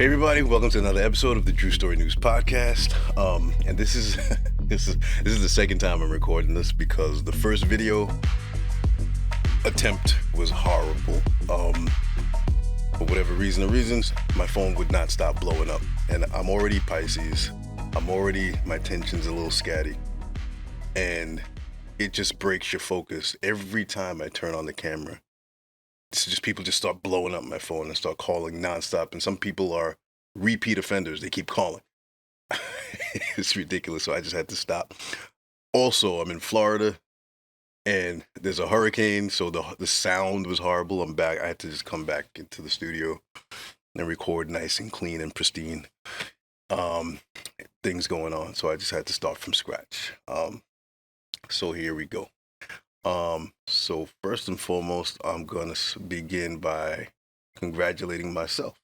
Hey everybody, welcome to another episode of the True Story News Podcast. And this is this is the second time I'm recording this because the first video attempt was horrible. For whatever reasons, my phone would not stop blowing up. And I'm already Pisces. My tension's a little scatty. And it just breaks your focus every time I turn on the camera. It's just people just start blowing up my phone and start calling nonstop. And some people are repeat offenders. They keep calling. It's ridiculous. So I just had to stop. Also, I'm in Florida and there's a hurricane. So the sound was horrible. I'm back. I had to just come back into the studio and record nice and clean and pristine. Things going on. So I just had to start from scratch. So here we go. So first and foremost, I'm gonna begin by congratulating myself.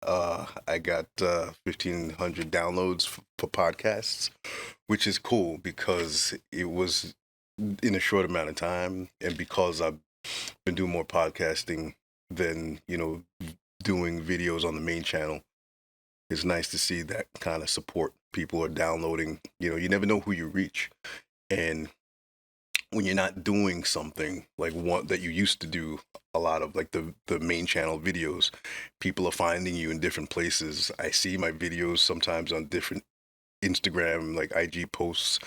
I got 1,500 downloads for podcasts, which is cool because it was in a short amount of time, and because I've been doing more podcasting than doing videos on the main channel. It's nice to see that kind of support. People are downloading. You never know who you reach, and when you're not doing something like one that you used to do a lot of, like the main channel videos, people are finding you in different places. I see my videos sometimes on different Instagram, like IG posts,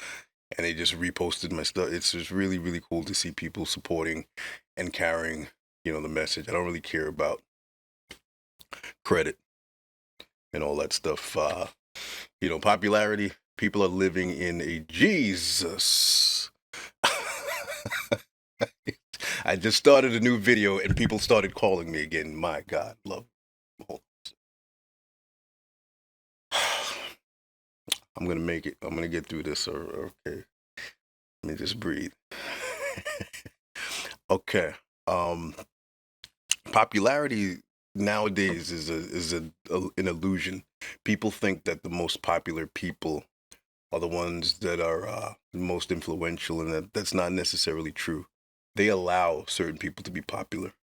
and they just reposted my stuff. It's just really, really cool to see people supporting and carrying, the message. I don't really care about credit and all that stuff. Popularity, people are living in a Jesus. I just started a new video and people started calling me again. My God, love. I'm gonna make it. I'm gonna get through this. Okay, let me just breathe. Okay. Popularity nowadays is an illusion. People think that the most popular people are the ones that are most influential, and that's not necessarily true. They allow certain people to be popular.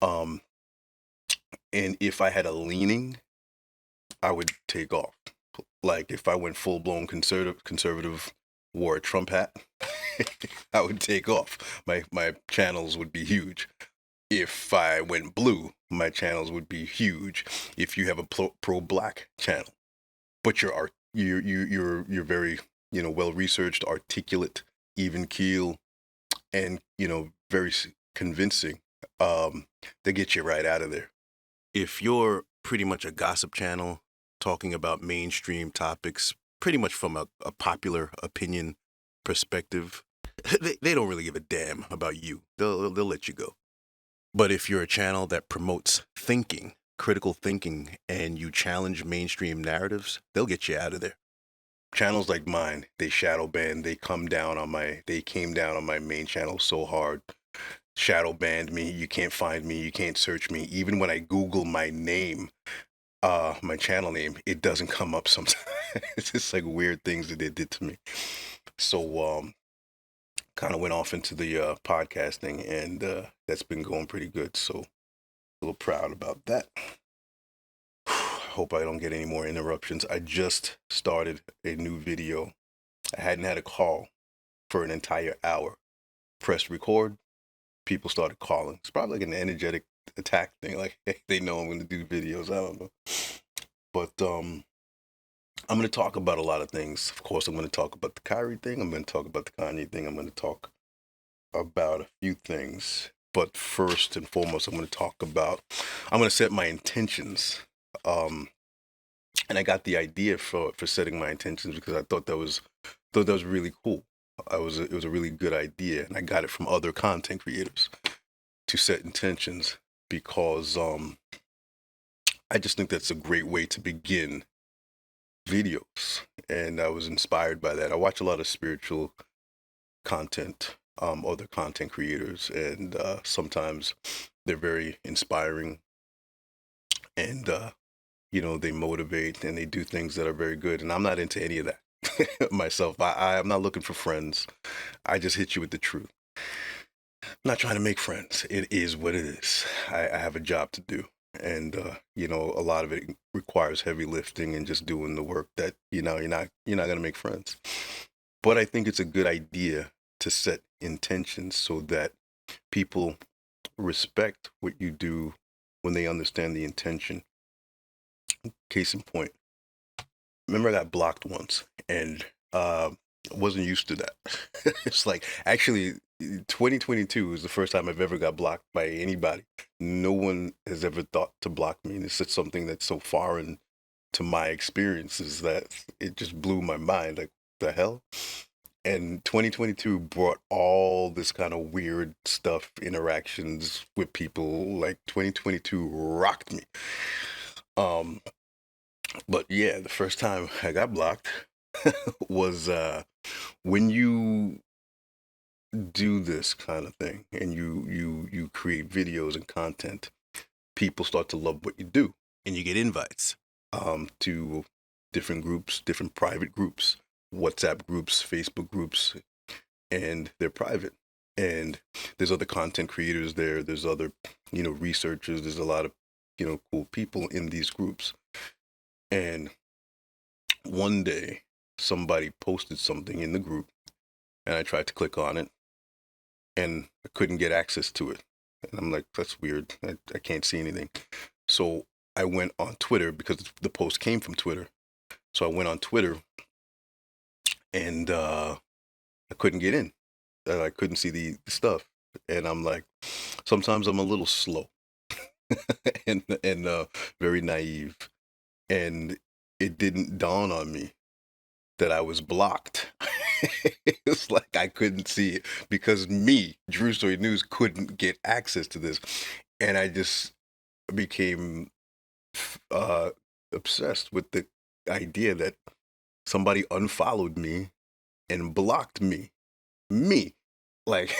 And if I had a leaning, I would take off. Like if I went full-blown conservative, wore a Trump hat, I would take off. My channels would be huge. If I went blue, my channels would be huge. If you have a pro-black channel, but you're very well researched, articulate, even keel, and very convincing, they get you right out of there. If you're pretty much a gossip channel talking about mainstream topics, pretty much from a popular opinion perspective, they don't really give a damn about you. They'll let you go. But if you're a channel that promotes thinking, critical thinking, and you challenge mainstream narratives, they'll get you out of there. Channels like mine, they shadow ban. They came down on my main channel so hard. Shadow banned me. You can't find me. You can't search me. Even when I Google my name, my channel name, it doesn't come up sometimes. It's just like weird things that they did to me. So kind of went off into the podcasting, and that's been going pretty good. So a little proud about that. Hope I don't get any more interruptions. I just started a new video. I hadn't had a call for an entire hour. Pressed record. People started calling. It's probably like an energetic attack thing. Like they know I'm going to do videos. I don't know. But I'm going to talk about a lot of things. Of course, I'm going to talk about the Kyrie thing. I'm going to talk about the Kanye thing. I'm going to talk about a few things. But first and foremost, I'm going to set my intentions. And I got the idea for setting my intentions because I thought that was really cool. It was a really good idea, and I got it from other content creators to set intentions because I just think that's a great way to begin videos, and I was inspired by that. I watch a lot of spiritual content, other content creators, and sometimes they're very inspiring, and they motivate and they do things that are very good, and I'm not into any of that. Myself, I'm not looking for friends. I just hit you with the truth. I'm not trying to make friends. It is what it is. I have a job to do. and a lot of it requires heavy lifting and just doing the work that you're not going to make friends. But I think it's a good idea to set intentions so that people respect what you do when they understand the intention. Case in point, remember I got blocked once, and wasn't used to that. It's like, actually, 2022 is the first time I've ever got blocked by anybody. No one has ever thought to block me, and it's just something that's so foreign to my experiences that it just blew my mind. Like, the hell? And 2022 brought all this kind of weird stuff, interactions with people. Like, 2022 rocked me. Um, but yeah, the first time I got blocked was when you do this kind of thing and you create videos and content, people start to love what you do, and you get invites to different groups, different private groups, WhatsApp groups, Facebook groups, and they're private. And there's other content creators there. There's other, researchers. There's a lot of, cool people in these groups. And one day, somebody posted something in the group, and I tried to click on it, and I couldn't get access to it. And I'm like, that's weird. I can't see anything. So I went on Twitter because the post came from Twitter. So I went on Twitter, and I couldn't get in. I couldn't see the stuff. And I'm like, sometimes I'm a little slow and very naive. And it didn't dawn on me that I was blocked. It's like I couldn't see it because me, Drew Story News, couldn't get access to this. And I just became uh, obsessed with the idea that somebody unfollowed me and blocked me. Me. Like,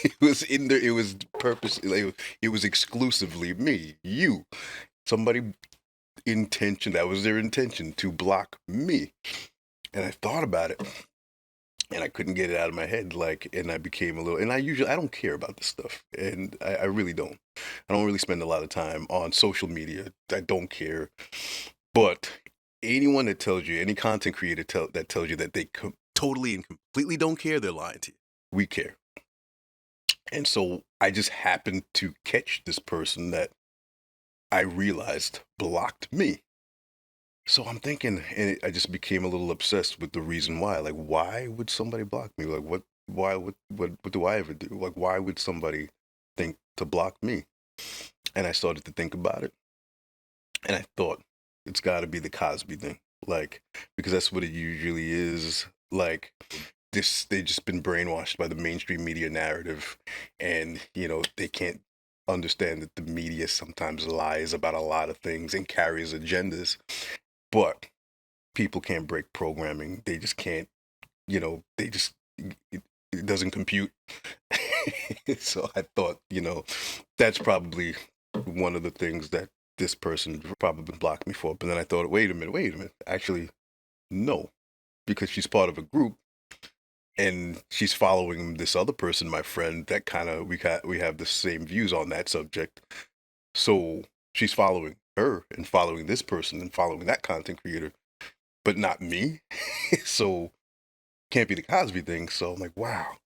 it was in there, it was purposely, like, it was exclusively me, you. Somebody that was their intention, to block me. And I thought about it, and I couldn't get it out of my head. Like, and I became a little, and I don't care about this stuff. And I really don't. I don't really spend a lot of time on social media. I don't care. But anyone that tells you, any content creator that tells you that they totally and completely don't care, they're lying to you. We care. And so I just happened to catch this person that I realized blocked me. So I'm thinking, and I just became a little obsessed with the reason why. Like, why would somebody block me? Like, what do I ever do? Like, why would somebody think to block me? And I started to think about it, and I thought it's got to be the Cosby thing, like, because that's what it usually is. Like, they've just been brainwashed by the mainstream media narrative, and they can't understand that the media sometimes lies about a lot of things and carries agendas, but people can't break programming. They just can't, they just, it doesn't compute. So I thought, that's probably one of the things that this person probably blocked me for. But then I thought, wait a minute. Actually, no, because she's part of a group, and she's following this other person, my friend, that kind of, we have the same views on that subject. So she's following her and following this person and following that content creator, but not me. So can't be the Cosby thing. So I'm like, wow.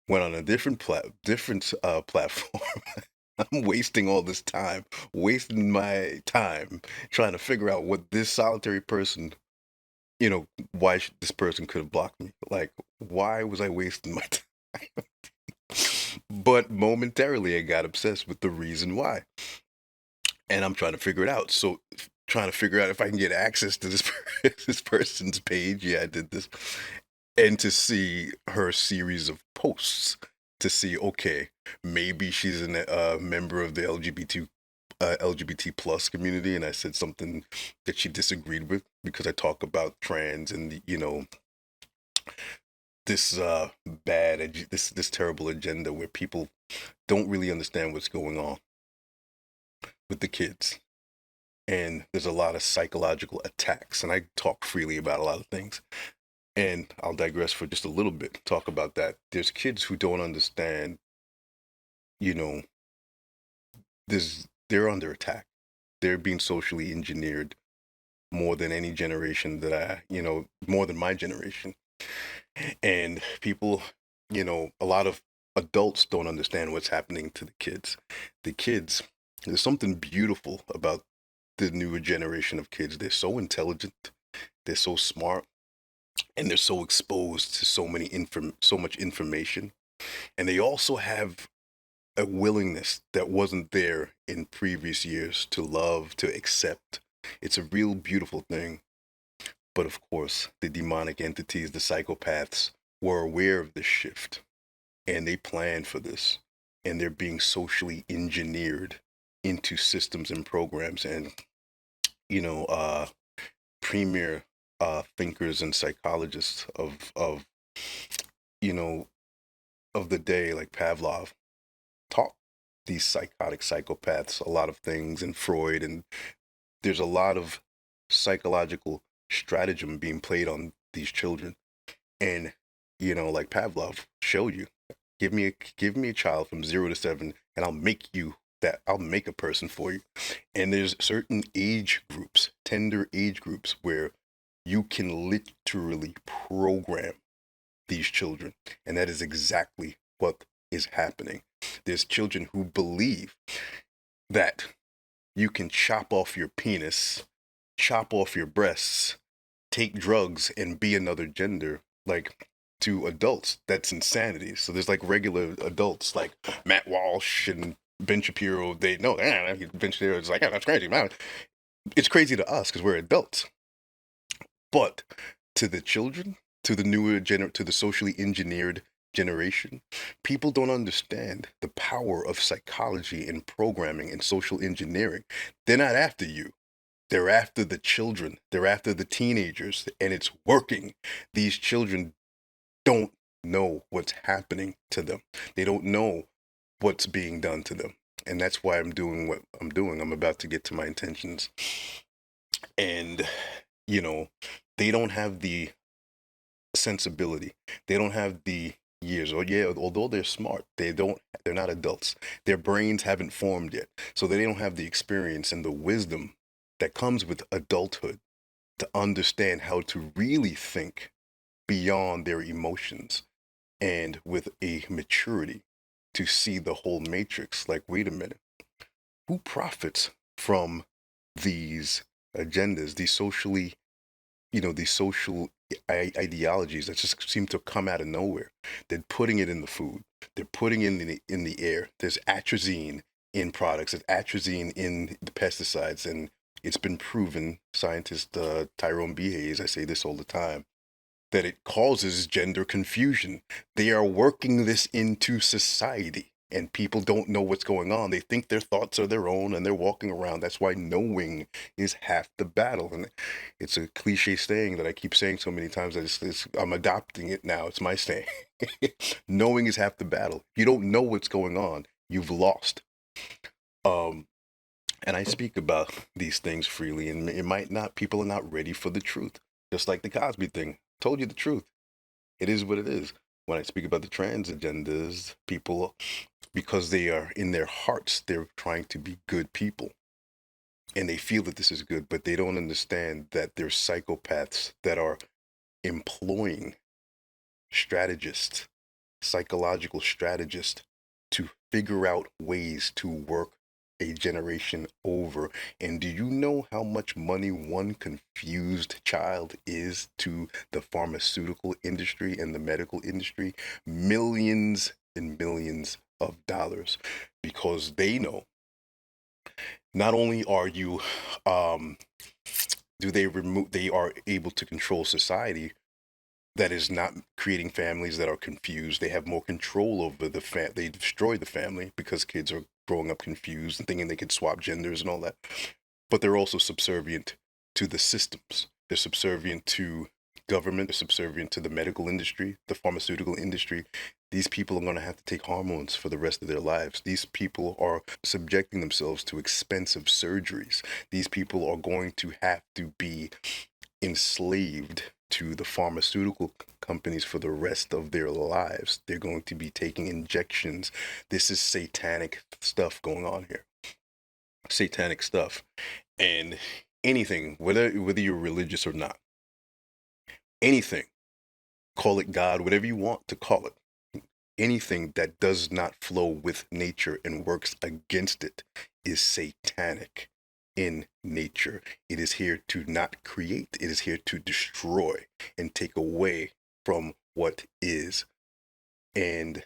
Went on a different platform. I'm wasting all this time, wasting my time trying to figure out what this solitary person, why this person could have blocked me. Like, why was I wasting my time? But momentarily, I got obsessed with the reason why, and I'm trying to figure it out. So, trying to figure out if I can get access to this this person's page. Yeah, I did this, and to see her series of posts, to see, okay, maybe she's a member of the LGBT plus community, and I said something that she disagreed with because I talk about trans and this this terrible agenda where people don't really understand what's going on with the kids, and there's a lot of psychological attacks, and I talk freely about a lot of things. And I'll digress for just a little bit, talk about that. There's kids who don't understand, you know, there's they're under attack. They're being socially engineered more than any generation that more than my generation. And people, a lot of adults don't understand what's happening to the kids. The kids, there's something beautiful about the newer generation of kids. They're so intelligent, they're so smart, and they're so exposed to so much information. And they also have a willingness that wasn't there in previous years to love, to accept. It's a real beautiful thing. But of course, the demonic entities, the psychopaths, were aware of this shift and they planned for this. And they're being socially engineered into systems and programs. And, you know, uh, premier thinkers and psychologists you know, of the day, like Pavlov, taught these psychotic psychopaths a lot of things, and Freud, and there's a lot of psychological stratagem being played on these children. And like Pavlov showed you, give me a child from 0 to 7, and I'll make a person for you. And there's certain age groups, tender age groups, where you can literally program these children, and that is exactly what is happening. There's children who believe that you can chop off your penis, chop off your breasts, take drugs, and be another gender. Like, to adults, that's insanity. So there's like regular adults like Matt Walsh and Ben Shapiro. They know, Ben Shapiro is like, that's crazy, man. It's crazy to us because we're adults. But to the children, to the to the socially engineered generation, people don't understand the power of psychology and programming and social engineering. They're not after you. They're after the children. They're after the teenagers, and it's working. These children don't know what's happening to them. They don't know what's being done to them. And that's why I'm doing what I'm doing. I'm about to get to my intentions. And, you know, they don't have the sensibility. They don't have the years. Or yeah, although they're smart, they're not adults. Their brains haven't formed yet. So they don't have the experience and the wisdom that comes with adulthood to understand how to really think beyond their emotions, and with a maturity to see the whole matrix. Like, wait a minute, who profits from these agendas, these social ideologies that just seem to come out of nowhere? They're putting it in the food. They're putting it in the air. There's atrazine in products. There's atrazine in the pesticides, and it's been proven. Scientist Tyrone B. Hayes, I say this all the time, that it causes gender confusion. They are working this into society, and people don't know what's going on. They think their thoughts are their own, and they're walking around. That's why knowing is half the battle. And it's a cliche saying that I keep saying so many times that I'm adopting it now. It's my saying. Knowing is half the battle. If you don't know what's going on, you've lost. And I speak about these things freely, and people are not ready for the truth. Just like the Cosby thing. Told you the truth. It is what it is. When I speak about the trans agendas, people, because they are in their hearts, they're trying to be good people. And they feel that this is good, but they don't understand that there's psychopaths that are employing strategists, psychological strategists, to figure out ways to work a generation over. And do you know how much money one confused child is to the pharmaceutical industry and the medical industry? Millions and millions of dollars, because they know not only are you they are able to control society that is not creating families that are confused. They have more control over they destroy the family because kids are growing up confused and thinking they could swap genders and all that. But they're also subservient to the systems. They're subservient to government. They're subservient to the medical industry, the pharmaceutical industry. These people are going to have to take hormones for the rest of their lives. These people are subjecting themselves to expensive surgeries. These people are going to have to be enslaved to the pharmaceutical companies for the rest of their lives. They're going to be taking injections. This is satanic stuff going on here. satanic stuff. And anything, whether you're religious or not, anything, call it God, whatever you want to call it, anything that does not flow with nature and works against it is satanic in nature. It is here to not create, it is here to destroy and take away from what is. And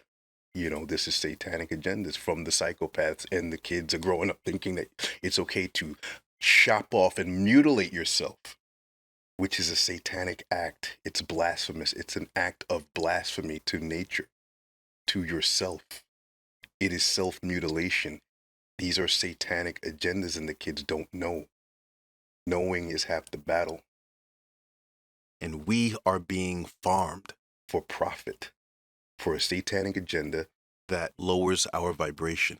this is satanic agendas from the psychopaths, and the kids are growing up thinking that it's okay to chop off and mutilate yourself, which is a satanic act. It's blasphemous. It's an act of blasphemy to nature, to yourself. It is self-mutilation. These are satanic agendas, and the kids don't know. Knowing is half the battle. And we are being farmed for profit, for a satanic agenda that lowers our vibration,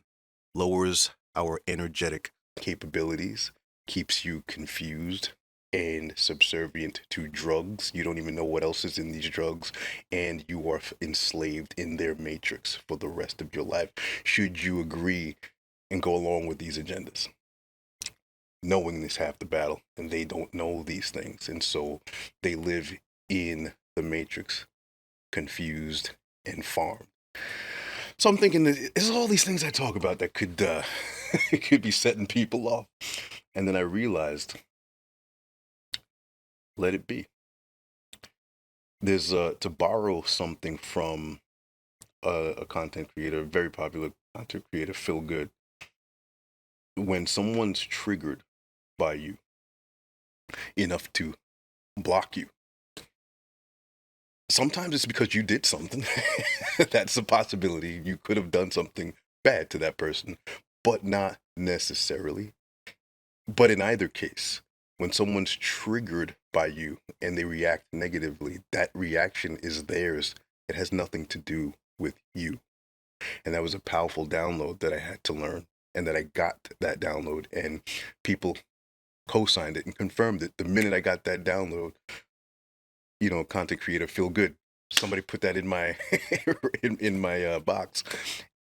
lowers our energetic capabilities, keeps you confused and subservient to drugs. You don't even know what else is in these drugs, and you are enslaved in their matrix for the rest of your life, should you agree and go along with these agendas. Knowing is half the battle, and they don't know these things, and so they live in the matrix, confused and farmed. So I'm thinking that there's all these things I talk about that could could be setting people off. And then I realized, let it be. There's to borrow something from a content creator, a very popular content creator, Phil Good. When someone's triggered by you enough to block you, sometimes it's because you did something. That's a possibility. You could have done something bad to that person, but not necessarily. But in either case, when someone's triggered by you and they react negatively, that reaction is theirs. It has nothing to do with you. And that was a powerful download that I had to learn, and that I got that download, and people co-signed it and confirmed it the minute I got that download. Content creator Feel Good, somebody put that in my in my box,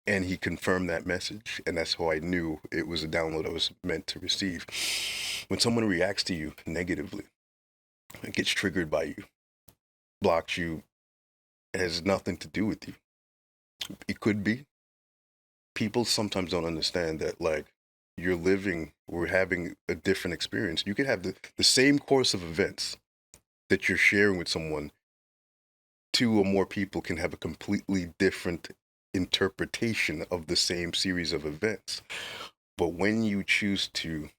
and he confirmed that message, and that's how I knew it was a download I was meant to receive. When someone reacts to you negatively, it gets triggered by you, blocks you, it has nothing to do with you. It could be. People sometimes don't understand that, like, we're having a different experience. You could have the same course of events that you're sharing with someone. Two or more people can have a completely different interpretation of the same series of events. But when you choose to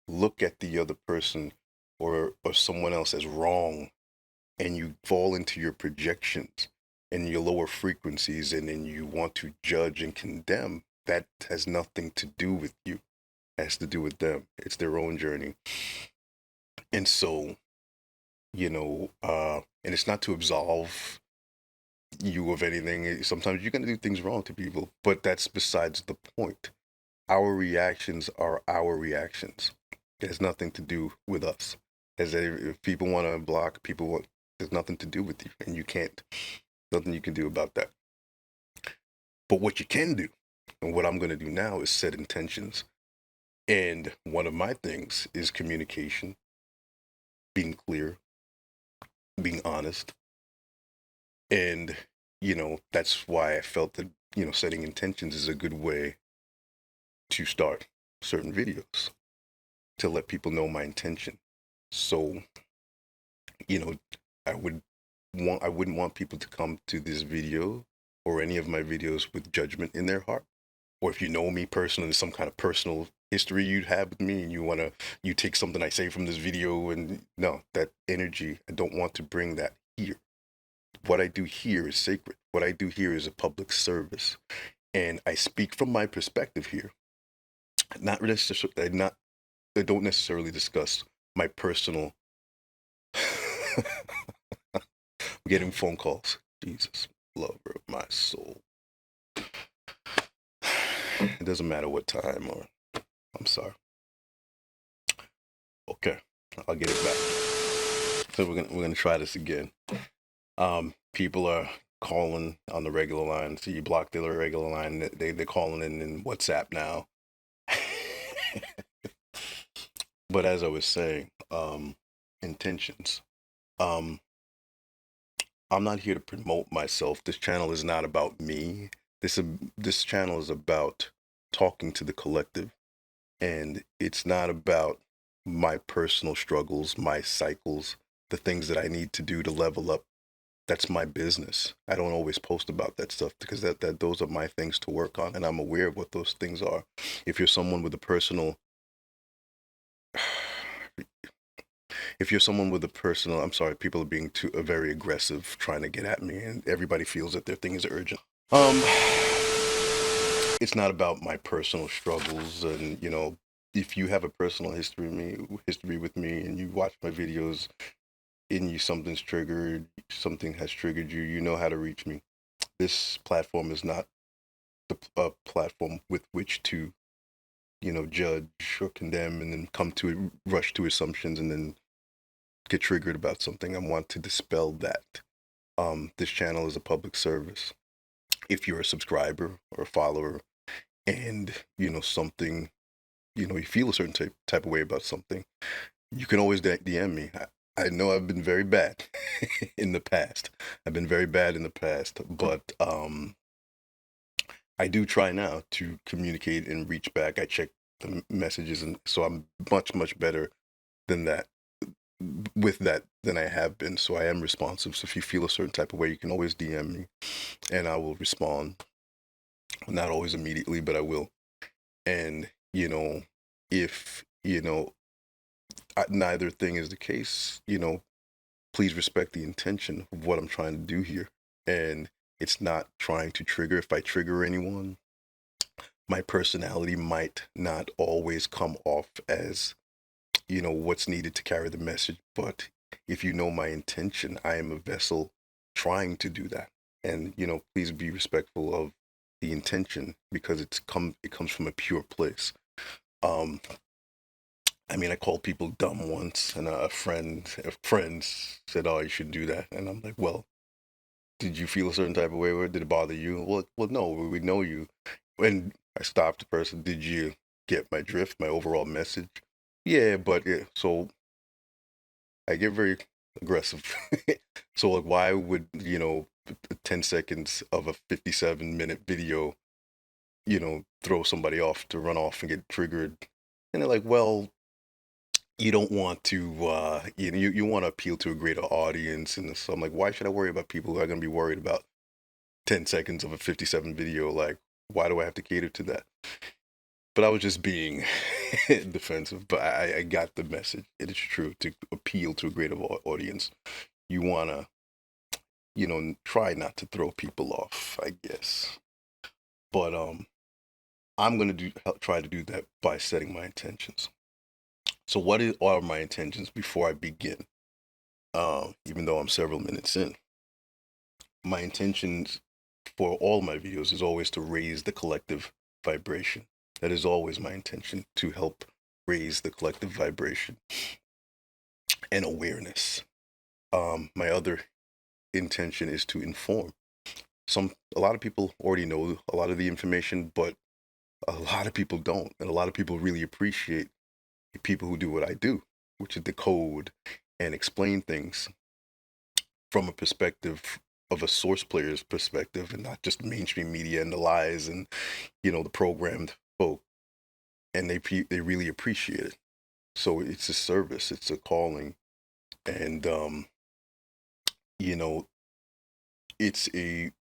look at the other person or someone else as wrong, and you fall into your projections and your lower frequencies, and then you want to judge and condemn, that has nothing to do with you. It has to do with them. It's their own journey. And so, and it's not to absolve you of anything. Sometimes you're going to do things wrong to people, but that's besides the point. Our reactions are our reactions. It has nothing to do with us. If people want to block, there's nothing to do with you, and nothing you can do about that. But what you can do, and what I'm going to do now, is set intentions. And one of my things is communication, being clear, being honest. And, that's why I felt that, setting intentions is a good way to start certain videos, to let people know my intention. So, I wouldn't want people to come to this video or any of my videos with judgment in their heart. Or if you know me personally, some kind of personal history you'd have with me, and you take something I say from this video, and no, that energy, I don't want to bring that here. What I do here is sacred. What I do here is a public service. And I speak from my perspective here. I don't necessarily discuss my personal I'm getting phone calls. Jesus, lover of my soul. It doesn't matter what time I'm sorry. Okay, I'll get it back. So we're gonna try this again. People are calling on the regular line. So you block the regular line. They're calling in WhatsApp now. But as I was saying, intentions. Um, I'm not here to promote myself. This channel is not about me. This channel is about talking to the collective, and it's not about my personal struggles, my cycles, the things that I need to do to level up. That's my business. I don't always post about that stuff because that those are my things to work on, and I'm aware of what those things are. If you're someone with a personal if you're someone with a personal, I'm sorry, people are being too very aggressive trying to get at me, and everybody feels that their thing is urgent. Um, it's not about my personal struggles, and if you have a personal history with me, and you watch my videos, and something has triggered you, you know how to reach me. This platform is not the platform with which to judge or condemn, and then rush to assumptions, and then get triggered about something. I want to dispel that. This channel is a public service. If you're a subscriber or a follower, and something, you feel a certain type of way about something, you can always DM me. I know I've been very bad in the past. I've been very bad in the past, but I do try now to communicate and reach back. I check the messages, and so I'm much better than that with that than I have been. So I am responsive. So if you feel a certain type of way, you can always DM me, and I will respond. Not always immediately, but I will. And if neither thing is the case, please respect the intention of what I'm trying to do here. And it's not trying to trigger. If I trigger anyone, my personality might not always come off as what's needed to carry the message. But if you know my intention, I am a vessel trying to do that. And please be respectful of the intention, because it comes from a pure place. um I mean, I called people dumb once, and a friend said, "Oh, you should do that." And I'm like, "Well, did you feel a certain type of way, or did it bother you?" Well, no, we know you. And I stopped the person. Did you get my drift, my overall message? Yeah, but yeah. So I get very aggressive. So like, why would 10 seconds of a 57-minute video, throw somebody off to run off and get triggered? And they're like, well, you don't want to you want to appeal to a greater audience. And so I'm like, why should I worry about people who are going to be worried about 10 seconds of a 57 video? Like, why do I have to cater to that? But I was just being defensive. But I got the message. It is true, to appeal to a greater audience, you want to try not to throw people off, I guess. But I'm going to try to do that by setting my intentions. So are my intentions before I begin? Even though I'm several minutes in, my intentions for all my videos is always to raise the collective vibration. That is always my intention, to help raise the collective vibration and awareness. My other intention is to inform. A lot of people already know a lot of the information, but a lot of people don't, and a lot of people really appreciate the people who do what I do, which is decode and explain things from a perspective of a source player's perspective, and not just mainstream media and the lies and the programmed folk. And they really appreciate it. So it's a service, it's a calling, and you know it's a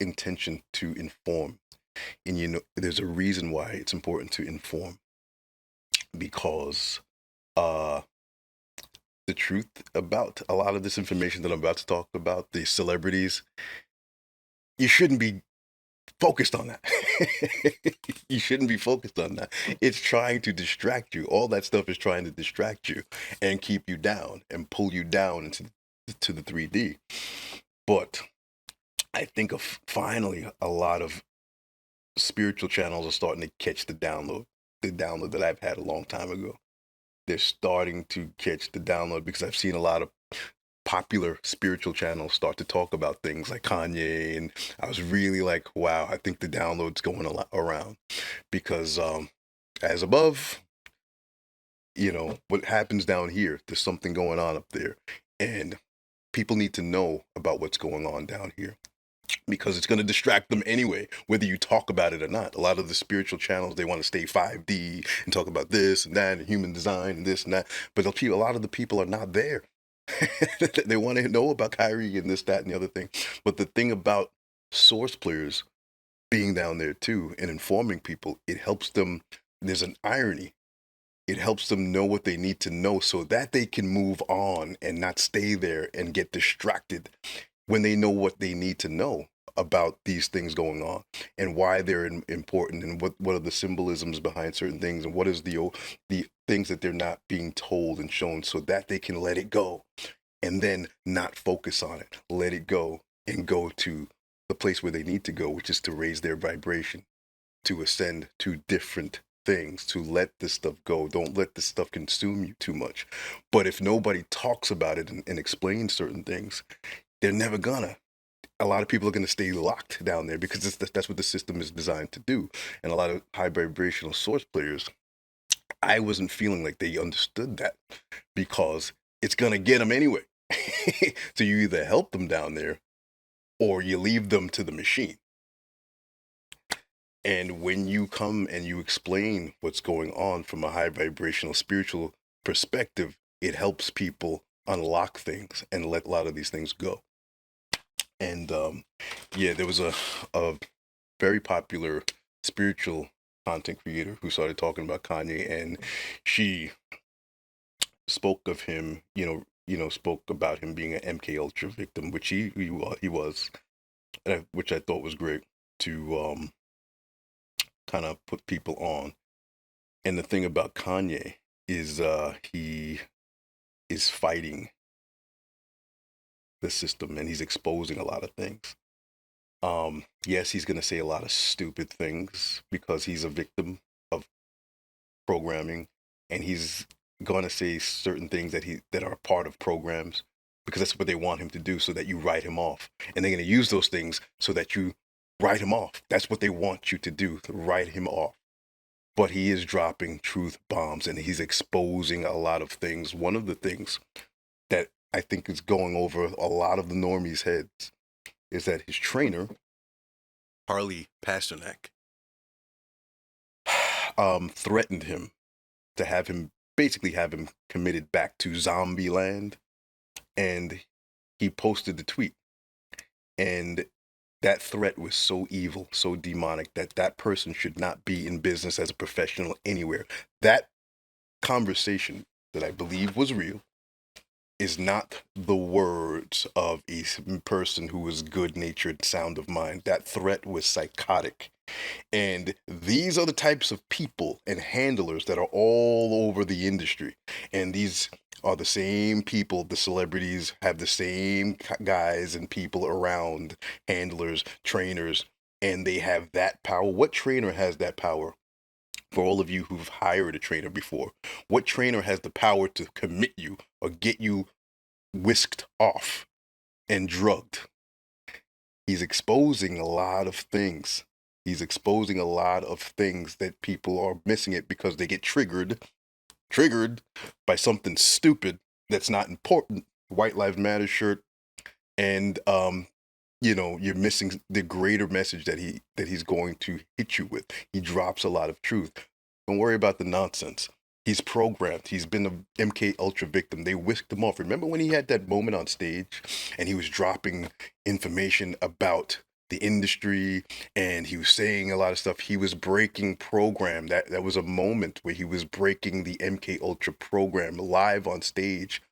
intention to inform. And there's a reason why it's important to inform, because uh the truth about a lot of this information that I'm about to talk about, the celebrities, you shouldn't be focused on that. You shouldn't be focused on that. It's trying to distract you. All that stuff is trying to distract you and keep you down and pull you down into the 3D. But I think of finally a lot of spiritual channels are starting to catch the download that I've had a long time ago. They're starting to catch the download, because I've seen a lot of popular spiritual channels start to talk about things like Kanye, and I was really like, wow, I think the download's going a lot around, because as above, what happens down here, there's something going on up there. And people need to know about what's going on down here because it's going to distract them anyway, whether you talk about it or not. A lot of the spiritual channels, they want to stay 5D and talk about this and that and human design and this and that. But a lot of the people are not there. They want to know about Kyrie and this, that, and the other thing. But the thing about source players being down there too and informing people, it helps them. There's an irony. It helps them know what they need to know so that they can move on and not stay there and get distracted when they know what they need to know about these things going on and why they're important and what are the symbolisms behind certain things and what is the things that they're not being told and shown so that they can let it go and then not focus on it, let it go and go to the place where they need to go, which is to raise their vibration, to ascend to different things, to let this stuff go. Don't let this stuff consume you too much. But if nobody talks about it and explains certain things, they're never gonna. A lot of people are going to stay locked down there because that's what the system is designed to do. And a lot of high vibrational source players, I wasn't feeling like they understood that because it's going to get them anyway. So you either help them down there or you leave them to the machine. And when you come and you explain what's going on from a high vibrational spiritual perspective, it helps people unlock things and let a lot of these things go. And there was a very popular spiritual content creator who started talking about Kanye, and she spoke of him, spoke about him being an MK Ultra victim, which he was, which I thought was great to kind of put people on. And the thing about Kanye is he is fighting the system and he's exposing a lot of things. Yes, he's going to say a lot of stupid things because he's a victim of programming, and he's going to say certain things that are part of programs because that's what they want him to do, so that you write him off. And they're going to use those things so that you write him off. That's what they want you to do, to write him off. But he is dropping truth bombs and he's exposing a lot of things. One of the things that I think is going over a lot of the normies' heads is that his trainer, Harley Pasternak, threatened him to have him committed back to zombie land. And he posted the tweet. And that threat was so evil, so demonic, that person should not be in business as a professional anywhere. That conversation that I believe was real is not the words of a person who is good-natured, sound of mind. That threat was psychotic. And these are the types of people and handlers that are all over the industry. And these are the same people, the celebrities have the same guys and people around, handlers, trainers, and they have that power. What trainer has that power? For all of you who've hired a trainer before, what trainer has the power to commit you or get you whisked off and drugged? He's exposing a lot of things. He's exposing a lot of things that people are missing it because they get triggered by something stupid that's not important. White Lives Matter shirt, and you're missing the greater message that he's going to hit you with. He drops a lot of truth. Don't worry about the nonsense. He's programmed. He's been an MK Ultra victim. They whisked him off. Remember when he had that moment on stage and he was dropping information about the industry and he was saying a lot of stuff? He was breaking program. That was a moment where he was breaking the MK Ultra program live on stage.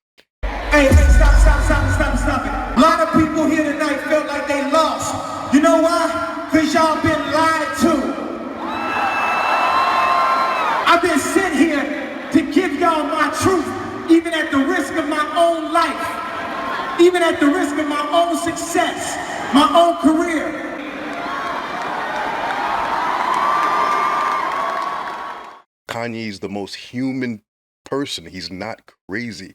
Hey, stop it. A lot of people here tonight felt like they lost. You know why? Because y'all been lied to. I've been sitting here to give y'all my truth, even at the risk of my own life, even at the risk of my own success, my own career. Kanye's the most human person. He's not crazy.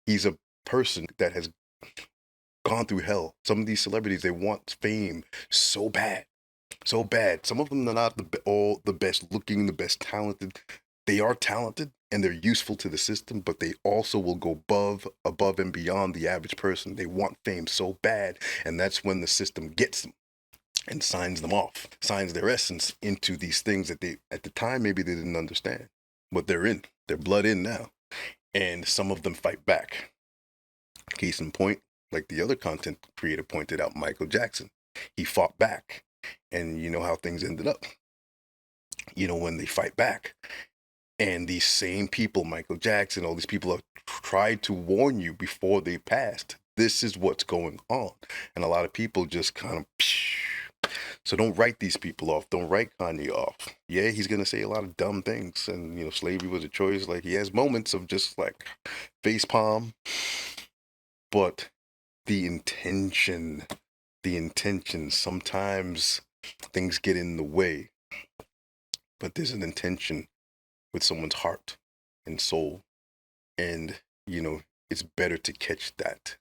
He's a person that has gone through hell. Some of these celebrities, they want fame so bad. Some of them are not all the best looking, the best talented. they are talented and they're useful to the system, but they also will go above and beyond the average person. They want fame so bad, and that's when the system gets them and signs them off, signs their essence into these things that they, at the time, maybe they didn't understand, but they're in, their blood in now. And some of them fight back. Case in point, like the other content creator pointed out, Michael Jackson, he fought back. And you know how things ended up. You know, when they fight back. And these same people, Michael Jackson, all these people have tried to warn you before they passed. This is what's going on. And a lot of people just kind of... So don't write these people off. Don't write Kanye off. Yeah, he's going to say a lot of dumb things. And, you know, slavery was a choice. Like, he has moments of just, like, facepalm. But the intention, sometimes things get in the way. But there's an intention with someone's heart and soul. And, you know, it's better to catch that,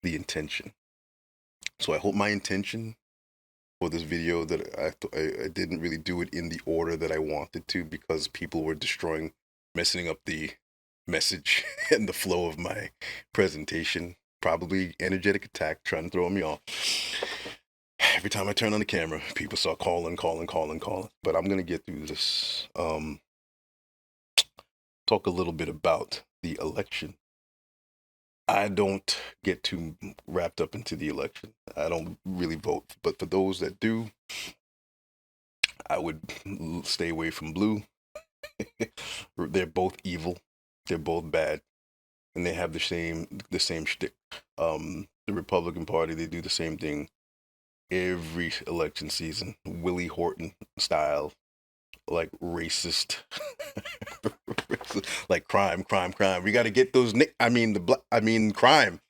the intention. So I hope my intention for this video, that I didn't really do it in the order that I wanted to, because people were messing up the message and the flow of my presentation. Probably energetic attack, trying to throw me off. Every time I turn on the camera, people start calling. But I'm going to get through this. Talk a little bit about the election. I don't get too wrapped up into the election. I don't really vote. But for those that do, I would stay away from blue. They're both evil. They're both bad. And they have the same shtick. The Republican Party, they do the same thing every election season. Willie Horton style. Like racist, like crime. We got to get those. Crime.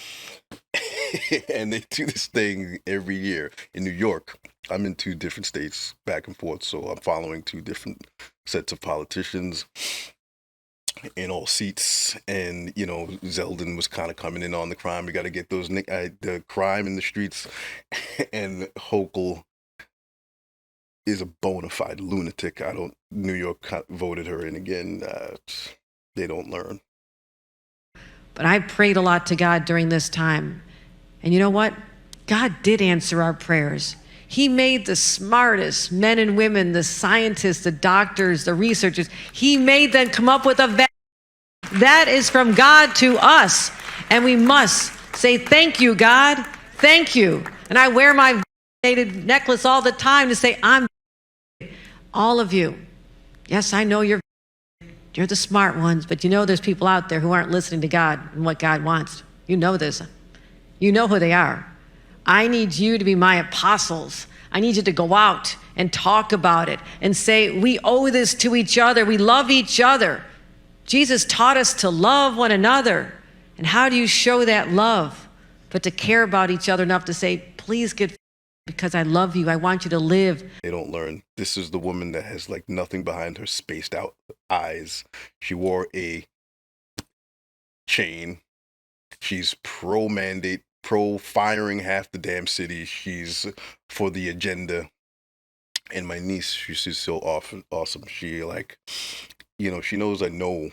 And they do this thing every year in New York. I'm in 2 different states, back and forth, so I'm following 2 different sets of politicians in all seats. And you know, Zeldin was kind of coming in on the crime. We got to get those the crime in the streets, and Hochul is a bona fide lunatic. New York voted her in again. They don't learn. But I prayed a lot to God during this time. And you know what? God did answer our prayers. He made the smartest men and women, the scientists, the doctors, the researchers. He made them come up with a vaccine. That is from God to us. And we must say, thank you, God. Thank you. And I wear my vaccinated necklace all the time to say, I'm all of you. Yes, I know you're the smart ones, but you know there's people out there who aren't listening to God and what God wants. You know this. You know who they are. I need you to be my apostles. I need you to go out and talk about it and say, we owe this to each other. We love each other. Jesus taught us to love one another. And how do you show that love? But to care about each other enough to say, please get, because I love you. I want you to live. They don't learn. This is the woman that has like nothing behind her spaced out eyes. She wore a chain. She's pro-mandate, pro-firing half the damn city. She's for the agenda. And my niece, she's so awesome. She like, you know, she knows I know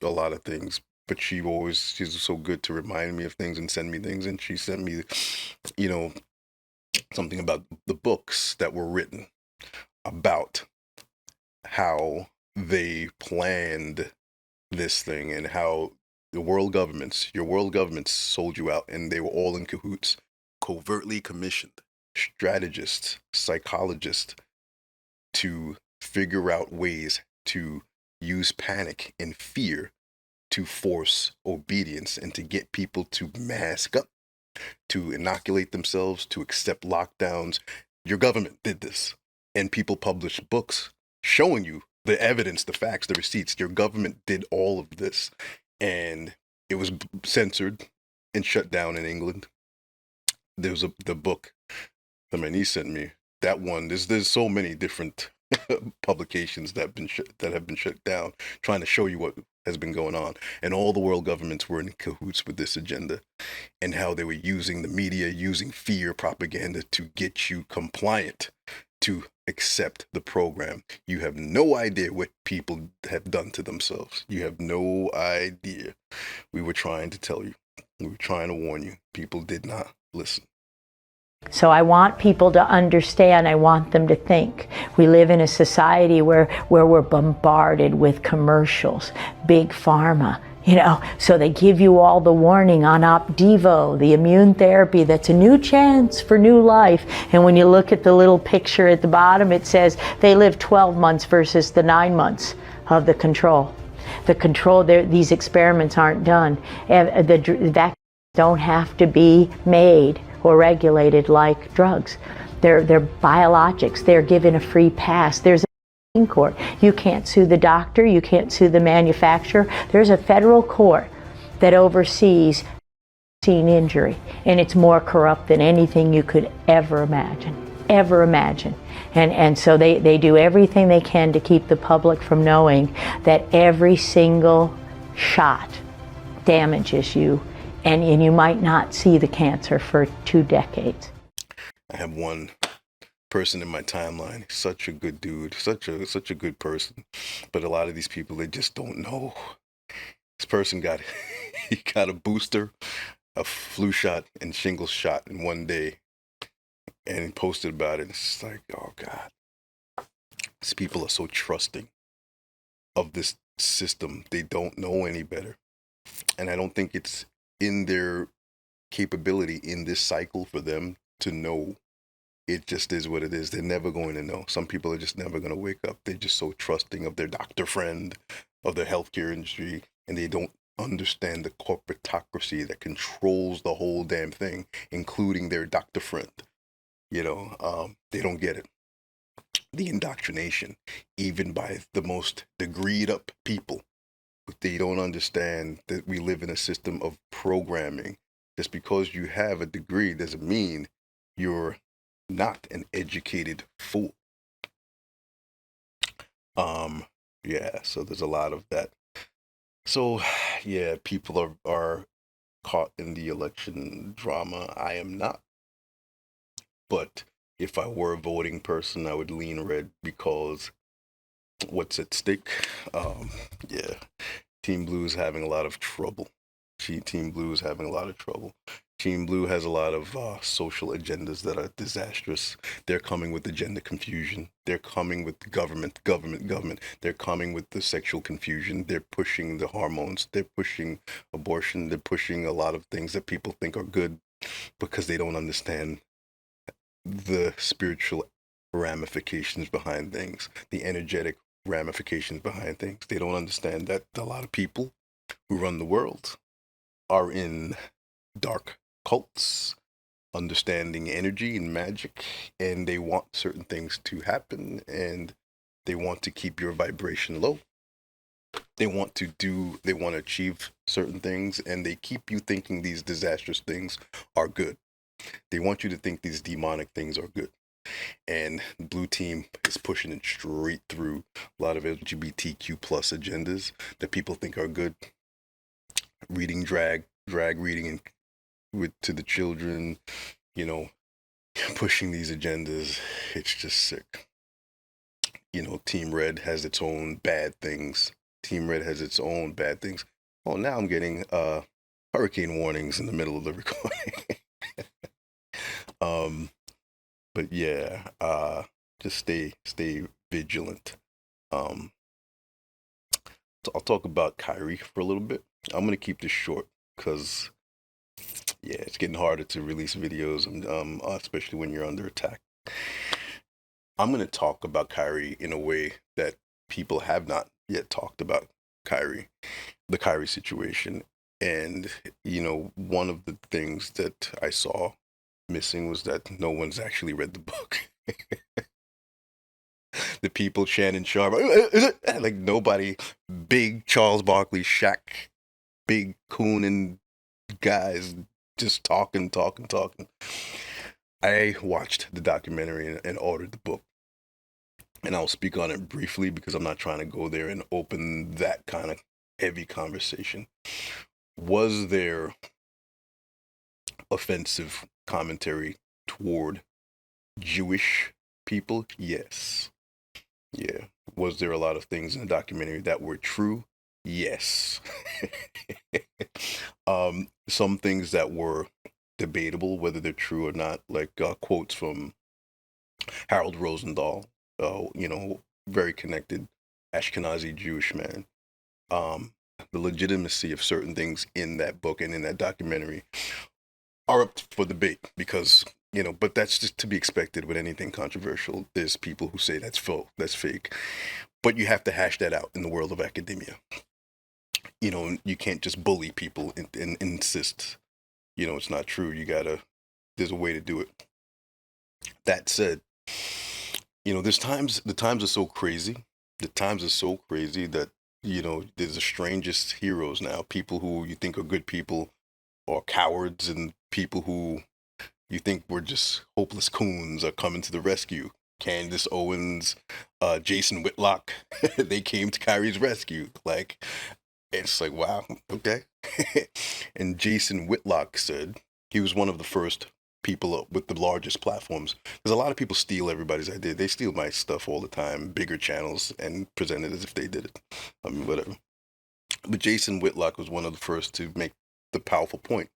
a lot of things, but she's so good to remind me of things and send me things. And she sent me, you know, something about the books that were written about how they planned this thing and how your world governments sold you out, and they were all in cahoots, covertly commissioned strategists, psychologists to figure out ways to use panic and fear to force obedience and to get people to mask up, to inoculate themselves, to accept lockdowns. Your government did this. And people published books showing you the evidence, the facts, the receipts. Your government did all of this. And it was censored and shut down in England. There was the book that my niece sent me. That one, there's so many different publications that have been shut down, trying to show you what has been going on. And all the world governments were in cahoots with this agenda, and how they were using the media, using fear propaganda to get you compliant. to accept the program. You have no idea what people have done to themselves. You have no idea. We were trying to tell you. We were trying to warn you. People did not listen. So I want people to understand, I want them to think. We live in a society where we're bombarded with commercials, big pharma, so they give you all the warning on Opdivo, the immune therapy that's a new chance for new life. And when you look at the little picture at the bottom, it says they live 12 months versus the 9 months of the control. The control, these experiments aren't done. The vaccines don't have to be made or regulated like drugs. They're biologics. They're given a free pass. There's a court. You can't sue the doctor. You can't sue the manufacturer. There's a federal court that oversees vaccine injury, and it's more corrupt than anything you could ever imagine. And so they do everything they can to keep the public from knowing that every single shot damages you, and you might not see the cancer for 2 decades. I have one person in my timeline, such a good dude, such a good person, but a lot of these people, they just don't know. This person got a booster, a flu shot, and shingles shot in one day, and he posted about it. It's like, oh God, these people are so trusting of this system. They don't know any better, and I don't think it's in their capability in this cycle for them to know. It just is what it is. They're never going to know. Some people are just never going to wake up. They're just so trusting of their doctor friend, of their healthcare industry, and they don't understand the corporatocracy that controls the whole damn thing, including their doctor friend. They don't get it. The indoctrination, even by the most degreed up people. They don't understand that we live in a system of programming. Just because you have a degree doesn't mean you're not an educated fool. So there's a lot of that. So yeah, people are caught in the election drama. I am not. But if I were a voting person, I would lean red because what's at stake? Team Blue is having a lot of trouble. Team Blue is having a lot of trouble. Team Blue has a lot of social agendas that are disastrous. They're coming with agenda confusion. They're coming with government. They're coming with the sexual confusion. They're pushing the hormones. They're pushing abortion. They're pushing a lot of things that people think are good because they don't understand the spiritual ramifications behind things, the energetic ramifications behind things. They don't understand that a lot of people who run the world are in dark cults, understanding energy and magic, and they want certain things to happen, and they want to keep your vibration low. They want to achieve certain things, and they keep you thinking these disastrous things are good. They want you to think these demonic things are good. And the Blue Team is pushing it straight through a lot of LGBTQ plus agendas that people think are good. Reading drag reading to the children, pushing these agendas. It's just sick. Team Red has its own bad things. Oh, now I'm getting hurricane warnings in the middle of the recording. But yeah, just stay vigilant. I'll talk about Kyrie for a little bit. I'm gonna keep this short because it's getting harder to release videos, especially when you're under attack. I'm gonna talk about Kyrie in a way that people have not yet talked about Kyrie, the Kyrie situation. And one of the things that I saw missing was that no one's actually read the book. The people, Shannon Sharp, like nobody, big Charles Barkley, Shaq, big Coonan guys just talking. I watched the documentary and ordered the book. And I'll speak on it briefly because I'm not trying to go there and open that kind of heavy conversation. Was there offensive commentary toward Jewish people? Yes. Yeah. Was there a lot of things in the documentary that were true? Yes. Some things that were debatable, whether they're true or not, like quotes from Harold Rosendahl, very connected Ashkenazi Jewish man. The legitimacy of certain things in that book and in that documentary are up for debate because, but that's just to be expected with anything controversial. There's people who say that's that's fake, but you have to hash that out in the world of academia. You can't just bully people and insist, it's not true. There's a way to do it. That said, the times are so crazy. The times are so crazy that, there's the strangest heroes now. People who you think are good people or cowards, and people who you think were just hopeless coons are coming to the rescue. Candace Owens, Jason Whitlock, they came to Kyrie's rescue. Like, it's like, wow, okay. And Jason Whitlock said he was one of the first people up with the largest platforms, because a lot of people steal everybody's idea. They steal my stuff all the time, bigger channels, and present it as if they did it. I mean, whatever. But Jason Whitlock was one of the first to make the powerful point.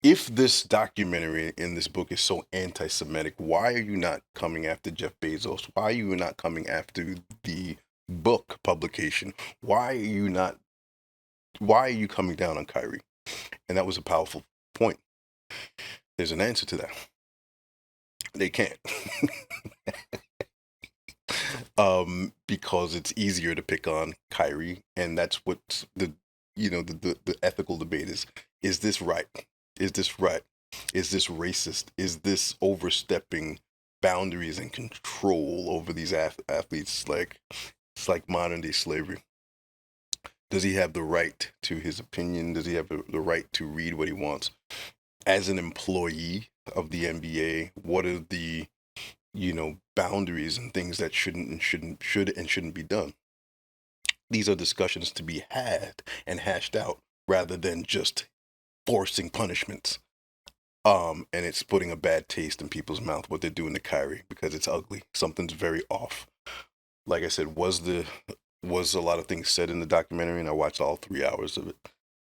If this documentary in this book is so anti-Semitic, why are you not coming after Jeff Bezos? Why are you not coming after the book publication? Why are you coming down on Kyrie? And that was a powerful point. There's an answer to that. They can't. Because it's easier to pick on Kyrie, and that's what the ethical debate is. Is this right? Is this right? Is this racist? Is this overstepping boundaries and control over these athletes? It's like modern day slavery. Does he have the right to his opinion? Does he have the right to read what he wants? As an employee of the NBA, what are the boundaries and things that should and shouldn't be done? These are discussions to be had and hashed out rather than just forcing punishments. And it's putting a bad taste in people's mouth what they're doing to Kyrie, because it's ugly. Something's very off. Like I said, was a lot of things said in the documentary, and I watched all 3 hours of it.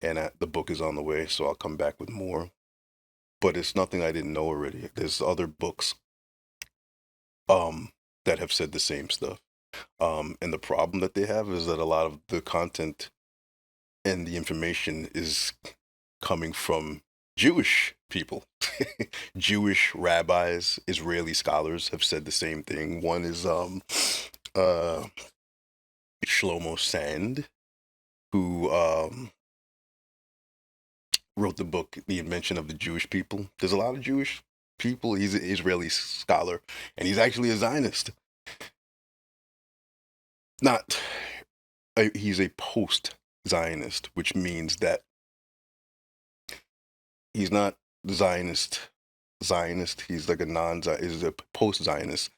And the book is on the way, so I'll come back with more. But it's nothing I didn't know already. There's other books that have said the same stuff. And the problem that they have is that a lot of the content and the information is coming from Jewish people. Jewish rabbis, Israeli scholars have said the same thing. One is Shlomo Sand, who wrote the book The Invention of the Jewish People. There's a lot of Jewish people. He's an Israeli scholar, and he's actually a Zionist. He's a post-Zionist, which means that he's not Zionist. He's like he's a post-Zionist.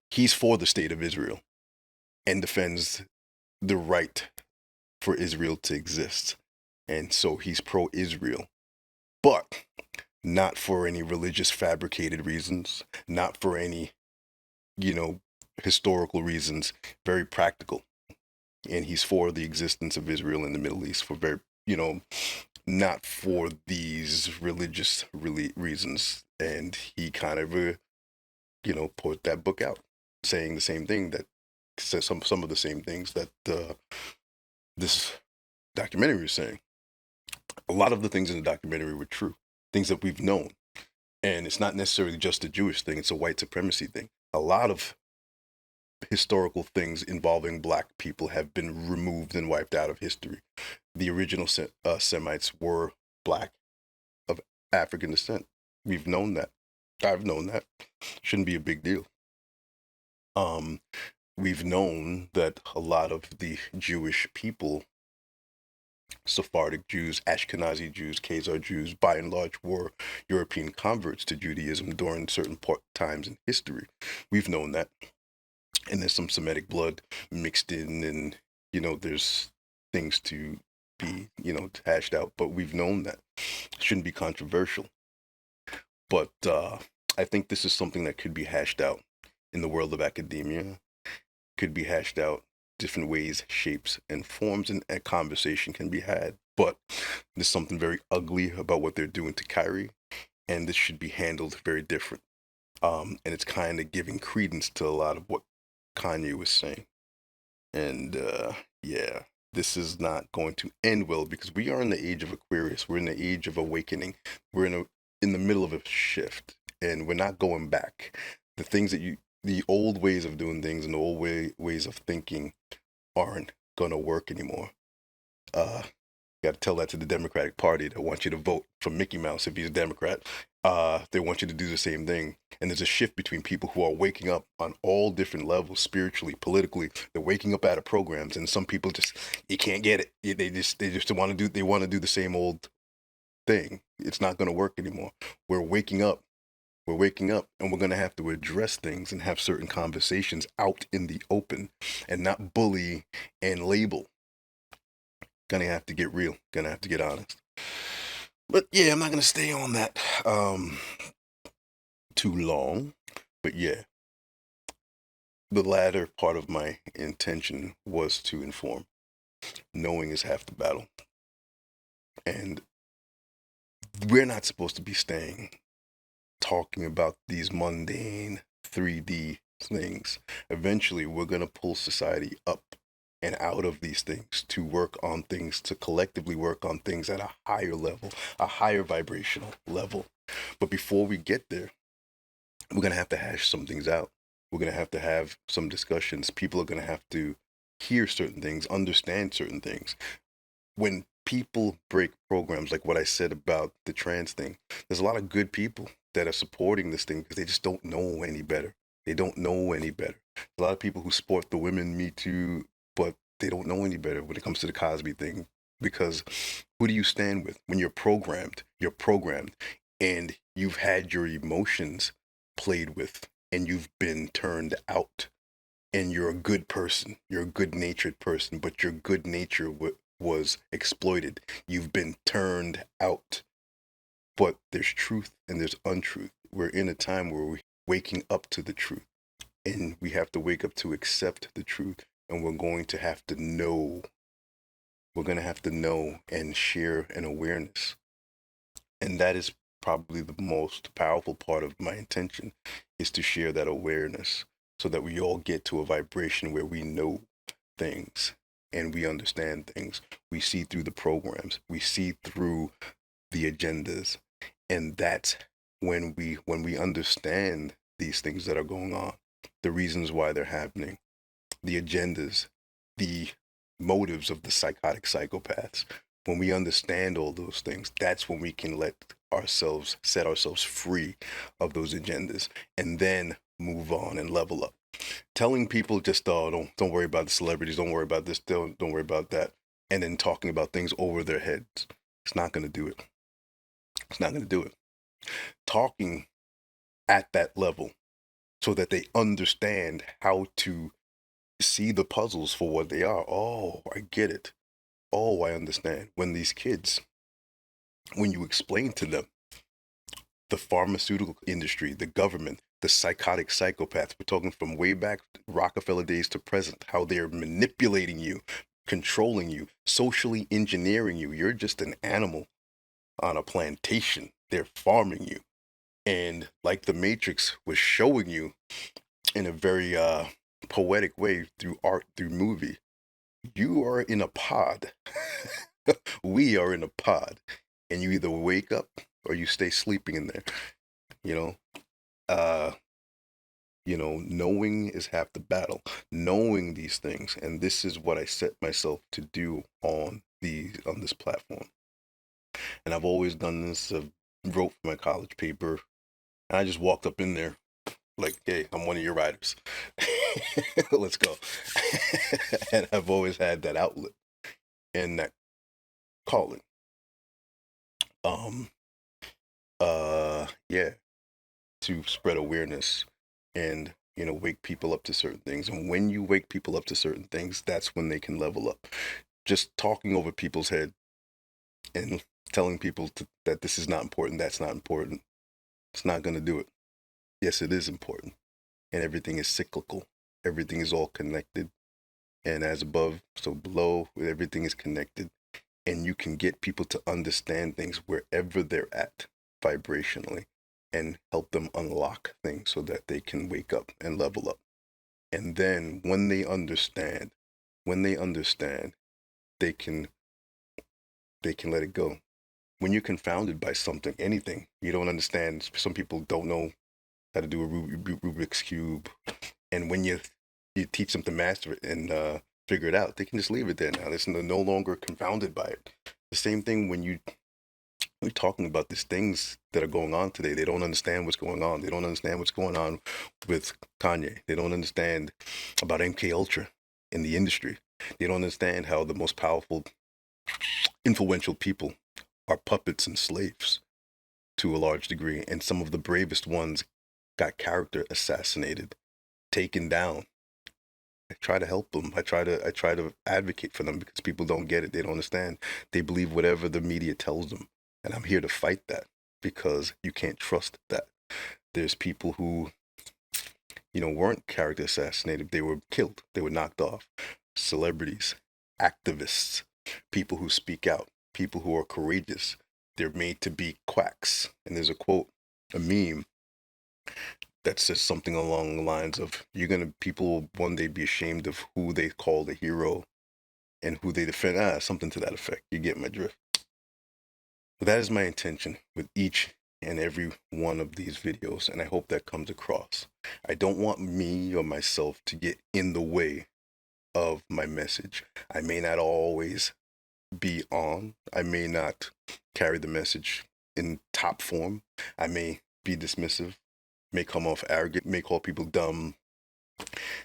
He's for the state of Israel and defends the right for Israel to exist. And so he's pro-Israel, but not for any religious fabricated reasons, not for any, historical reasons, very practical. And he's for the existence of Israel in the Middle East for very, not for these religious reasons. And he kind of, put that book out saying the same thing, that says some of the same things that this documentary is saying. A lot of the things in the documentary were true, things that we've known. And it's not necessarily just a Jewish thing, it's a white supremacy thing. A lot of historical things involving black people have been removed and wiped out of history. The original Semites were black, of African descent. We've known that. I've known that. Shouldn't be a big deal. We've known that a lot of the Jewish people, Sephardic Jews, Ashkenazi Jews, Khazar Jews, by and large were European converts to Judaism during certain times in history. We've known that. And there's some Semitic blood mixed in, and, there's things to be, hashed out, but we've known that. Shouldn't be controversial. But I think this is something that could be hashed out. in the world of academia could be hashed out different ways, shapes, and forms, and a conversation can be had. But there's something very ugly about what they're doing to Kyrie, and this should be handled very different. And it's kind of giving credence to a lot of what Kanye was saying. And yeah, this is not going to end well because we are in the age of Aquarius. We're in the age of awakening. We're in the middle of a shift, and we're not going back. The things that the old ways of doing things and the old ways of thinking aren't gonna work anymore. Got to tell that to the Democratic Party that want you to vote for Mickey Mouse if he's a Democrat. They want you to do the same thing. And there's a shift between people who are waking up on all different levels, spiritually, politically. They're waking up out of programs, and some people just, you can't get it. They just want to do the same old thing. It's not going to work anymore. We're waking up. We're waking up, and we're going to have to address things and have certain conversations out in the open and not bully and label. Gonna have to get real. Gonna have to get honest. But yeah, I'm not gonna stay on that too long. But yeah, the latter part of my intention was to inform. Knowing is half the battle. And we're not supposed to be staying talking about these mundane 3D things. Eventually, we're gonna pull society up and out of these things to work on things, to collectively work on things at a higher level, a higher vibrational level. But before we get there, we're going to have to hash some things out. We're going to have some discussions. People are going to have to hear certain things, understand certain things. When people break programs, like what I said about the trans thing, there's a lot of good people that are supporting this thing because they just don't know any better. They don't know any better. A lot of people who support the women Me Too, but they don't know any better when it comes to the Cosby thing, because who do you stand with when you're programmed, and you've had your emotions played with, and you've been turned out, and you're a good person, you're a good-natured person, but your good nature was exploited. You've been turned out. But there's truth and there's untruth. We're in a time where we're waking up to the truth, and we have to wake up to accept the truth. And we're going to have to know. We're going to have to know and share an awareness. And that is probably the most powerful part of my intention, is to share that awareness so that we all get to a vibration where we know things and we understand things. We see through the programs. We see through the agendas. And that's when we understand these things that are going on, the reasons why they're happening, the agendas, the motives of the psychotic psychopaths. When we understand all those things, that's when we can set ourselves free of those agendas, and then move on and level up. Telling people just don't worry about the celebrities, don't worry about this, don't worry about that, and then talking about things over their heads, it's not going to do it. It's not going to do it. Talking at that level so that they understand how to see the puzzles for what they are. Oh, I get it. Oh, I understand. When these kids, when you explain to them the pharmaceutical industry, the government, the psychotic psychopaths, we're talking from way back Rockefeller days to present, how they're manipulating you, controlling you, socially engineering you. You're just an animal on a plantation. They're farming you. And like the Matrix was showing you in a very poetic way through art, through movie, you are in a pod. We are in a pod. And you either wake up or you stay sleeping in there. Knowing is half the battle. Knowing these things. And this is what I set myself to do on this platform. And I've always done this. I wrote for my college paper, and I just walked up in there like, hey, I'm one of your writers. Let's go. And I've always had that outlet and that calling. To spread awareness and, wake people up to certain things. And when you wake people up to certain things, that's when they can level up. Just talking over people's head and telling people that this is not important, that's not important, it's not going to do it. Yes, it is important. and everything is cyclical. Everything is all connected, and as above, so below, everything is connected. And you can get people to understand things wherever they're at vibrationally and help them unlock things so that they can wake up and level up. And then when they understand, they can let it go. When you're confounded by something, anything, you don't understand. Some people don't know how to do a Rubik's Cube. And when you teach them to master it and figure it out, they can just leave it there now. They're no longer confounded by it. The same thing when we're talking about these things that are going on today. They don't understand what's going on. They don't understand what's going on with Kanye. They don't understand about MK Ultra in the industry. They don't understand how the most powerful, influential people are puppets and slaves to a large degree. And some of the bravest ones got character assassinated, taken down. I try to help them. I try to advocate for them because people don't get it. They don't understand. They believe whatever the media tells them. And I'm here to fight that because you can't trust that. There's people who, weren't character assassinated. They were killed. They were knocked off. Celebrities, activists, people who speak out, people who are courageous. They're made to be quacks. And there's a quote, a meme that says something along the lines of, people will one day be ashamed of who they call the hero and who they defend. Something to that effect. You get my drift. But that is my intention with each and every one of these videos, and I hope that comes across. I don't want me or myself to get in the way of my message. I may not always be on. I may not carry the message in top form. I may be dismissive, may come off arrogant, may call people dumb.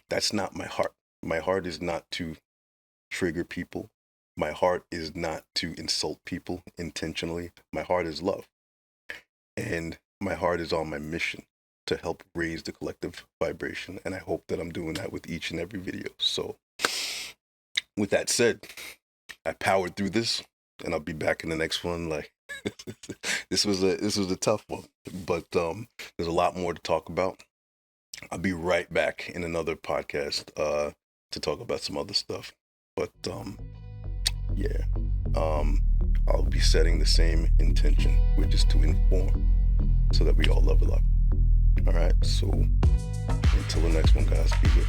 That's not my heart. My heart is not to trigger people. My heart is not to insult people intentionally. My heart is love. And my heart is on my mission to help raise the collective vibration. And I hope that I'm doing that with each and every video. So with that said, I powered through this and I'll be back in the next one. Like this was a tough one, but there's a lot more to talk about. I'll be right back in another podcast to talk about some other stuff. But I'll be setting the same intention, which is to inform so that we all level up. All right, so until the next one, guys, be good.